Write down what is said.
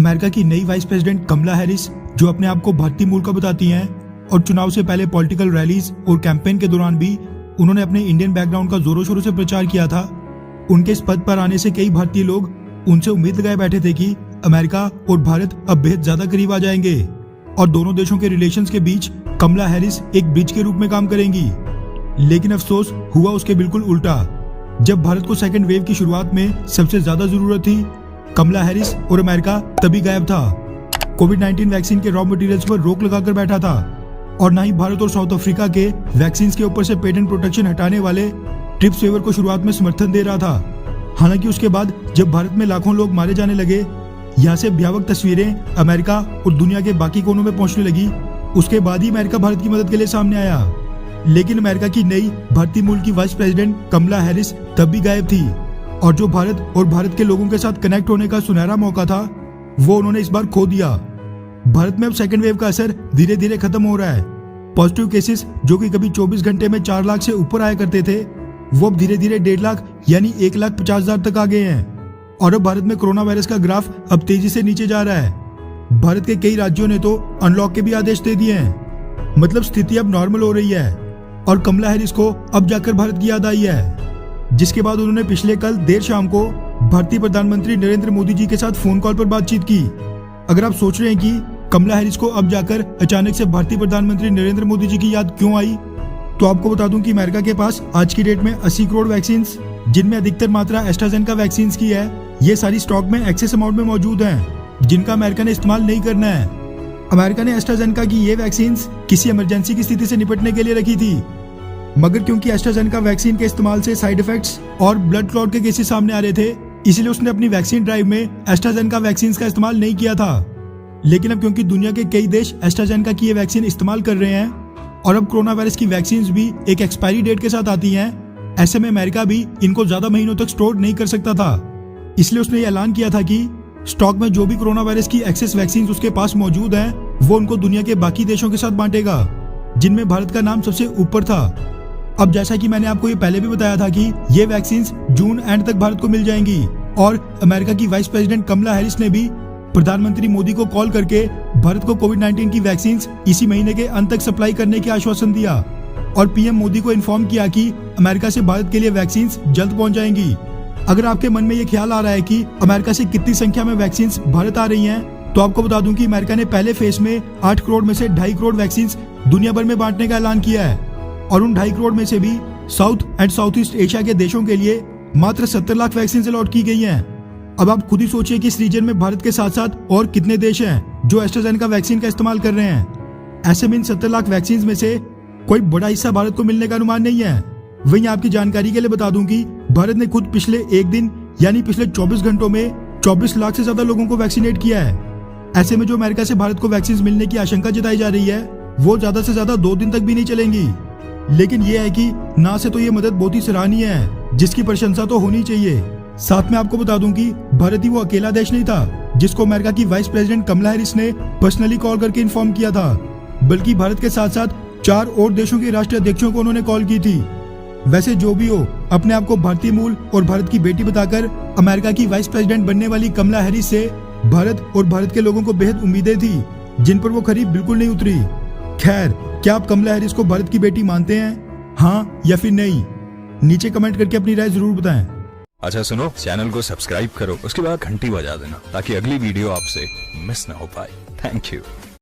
America की नई vice president कमला Harris, जो अपने आप को भारतीय मूल का बताती हैं और चुनाव से पहले पॉलिटिकल रैलीज और कैंपेन के दौरान भी उन्होंने अपने इंडियन बैकग्राउंड का जोरों शोरों से प्रचार किया था। उनके इस पद पर आने से कई भारतीय लोग उनसे उम्मीद लगाए बैठे थे कि अमेरिका और भारत अब बेहद ज्यादा करीब आ जाएंगे और दोनों देशों के रिलेशंस के बीच कमला हैरिस एक ब्रिज के रूप में काम करेंगी। लेकिन अफसोस हुआ उसके बिल्कुल उल्टा। जब भारत को सेकेंड वेव की शुरुआत में सबसे ज्यादा जरूरत थी, कमला हैरिस और अमेरिका तभी गायब था। कोविड-19 वैक्सीन के रॉ मटेरियल्स पर रोक लगाकर बैठा था और ना ही भारत और साउथ अफ्रीका के वैक्सीन के ऊपर से पेटेंट प्रोटेक्शन हटाने वाले ट्रिप्स वेवर को शुरुआत में समर्थन दे रहा था। हालांकि उसके बाद जब भारत में लाखों लोग मारे जाने लगे, यहाँ से भयावह तस्वीरें अमेरिका और दुनिया के बाकी कोनों में पहुंचने लगी, उसके बाद ही अमेरिका भारत की मदद के लिए सामने आया। लेकिन अमेरिका की नई भारतीय मूल की वाइस प्रेसिडेंट कमला हैरिस तब भी गायब थी और जो भारत और भारत के लोगों के साथ कनेक्ट होने का सुनहरा मौका था, वो उन्होंने इस बार खो दिया। भारत में अब सेकेंड वेव का असर धीरे धीरे खत्म हो रहा है। पॉजिटिव केसेस जो कि कभी 24 घंटे में 4 लाख से ऊपर आया करते थे, वो अब धीरे धीरे 1.5 लाख यानी 1,50,000 तक आ गए हैं और अब भारत में कोरोना वायरस का ग्राफ अब तेजी से नीचे जा रहा है। भारत के कई राज्यों ने तो अनलॉक के भी आदेश दे दिए हैं। मतलब स्थिति अब नॉर्मल हो रही है और कमला हैरिस को अब जाकर भारत की याद आई है, जिसके बाद उन्होंने पिछले कल देर शाम को भारतीय प्रधानमंत्री नरेंद्र मोदी जी के साथ फोन कॉल पर बातचीत की। अगर आप सोच रहे हैं कि कमला हैरिस को अब जाकर अचानक से भारतीय प्रधानमंत्री नरेंद्र मोदी जी की याद क्यों आई, तो आपको बता दूं कि अमेरिका के पास आज की डेट में 80 करोड़ वैक्सीन, जिनमें अधिकतर मात्रा एस्ट्राजेनेका वैक्सीन की है, ये सारी स्टॉक में एक्सेस अमाउंट में मौजूद हैं, जिनका अमेरिका ने इस्तेमाल नहीं करना है। अमेरिका ने एस्ट्राजेनेका की ये वैक्सीन किसी इमरजेंसी की स्थिति से निपटने के लिए रखी थी, मगर क्योंकि एस्ट्राजेनेका वैक्सीन के इस्तेमाल से साइड इफेक्ट्स और ब्लड क्लॉट के केसेस सामने आ रहे थे, इसलिए उसने अपनी वैक्सीन ड्राइव में एस्ट्राजेनेका वैक्सीन का इस्तेमाल नहीं किया था। लेकिन अब क्योंकि दुनिया के कई देश एस्ट्राजेनेका की ये वैक्सीन इस्तेमाल कर रहे हैं और अब कोरोना वायरस की वैक्सीन भी एक एक्सपायरी डेट के साथ आती हैं, ऐसे में अमेरिका भी इनको ज्यादा महीनों तक स्टोर नहीं कर सकता था। इसलिए उसने ये ऐलान किया था कि स्टॉक में जो भी कोरोना वायरस की एक्सेस वैक्सीन उसके पास मौजूद है, वो उनको दुनिया के बाकी देशों के साथ बांटेगा, जिनमें भारत का नाम सबसे ऊपर था। अब जैसा कि मैंने आपको ये पहले भी बताया था कि ये वैक्सीन जून एंड तक भारत को मिल जाएंगी और अमेरिका की वाइस प्रेसिडेंट कमला हैरिस ने भी प्रधानमंत्री मोदी को कॉल करके भारत को कोविड-19 की वैक्सीन इसी महीने के अंत तक सप्लाई करने की आश्वासन दिया और पीएम मोदी को इन्फॉर्म किया कि अमेरिका से भारत के लिए वैक्सीन जल्द पहुंच जाएंगी। अगर आपके मन में ये ख्याल आ रहा है कि अमेरिका से कितनी संख्या में वैक्सीन भारत आ रही हैं, तो आपको बता दूं कि अमेरिका ने पहले फेज में 8 करोड़ में से 2.5 करोड़ वैक्सीन दुनिया भर में बांटने का ऐलान किया है और उन 2.5 करोड़ में से भी south and south east Asia के देशों के लिए मात्र 70 लाख वैक्सीन अलॉट की गई हैं। अब आप खुद ही सोचिए कि इस रीजन में भारत के साथ साथ और कितने देश हैं जो एस्ट्राजेनेका वैक्सीन का इस्तेमाल कर रहे हैं। ऐसे में इन 70 लाख वैक्सीन में से कोई बड़ा हिस्सा भारत को मिलने का अनुमान नहीं है। वहीं आपकी जानकारी के लिए बता दूं कि भारत ने खुद पिछले एक दिन यानी पिछले 24 घंटों में 24 लाख से ज्यादा लोगों को वैक्सीनेट किया है। ऐसे में जो अमेरिका से भारत को वैक्सीन मिलने की आशंका जताई जा रही है, वो ज्यादा से ज्यादा 2 दिन तक भी नहीं चलेंगी। लेकिन ये है कि ना से तो ये मदद बहुत ही सराहनीय है, जिसकी प्रशंसा तो होनी चाहिए। साथ में आपको बता दूं कि भारत ही वो अकेला देश नहीं था जिसको अमेरिका की वाइस प्रेसिडेंट कमला हैरिस ने पर्सनली कॉल करके इन्फॉर्म किया था, बल्कि भारत के साथ साथ 4 और देशों के राष्ट्रीय अध्यक्षों को उन्होंने कॉल की थी। वैसे जो भी हो, अपने आप को भारतीय मूल और भारत की बेटी बताकर अमेरिका की वाइस प्रेसिडेंट बनने वाली कमला हैरिस से भारत और भारत के लोगों को बेहद उम्मीदें थी, जिन पर वो खरी बिल्कुल नहीं उतरी। खैर, क्या आप कमला हैरिस को भारत की बेटी मानते हैं, हाँ या फिर नहीं? नीचे कमेंट करके अपनी राय जरूर बताएं। अच्छा सुनो, चैनल को सब्सक्राइब करो, उसके बाद घंटी बजा देना ताकि अगली वीडियो आपसे मिस ना हो पाए। Thank you.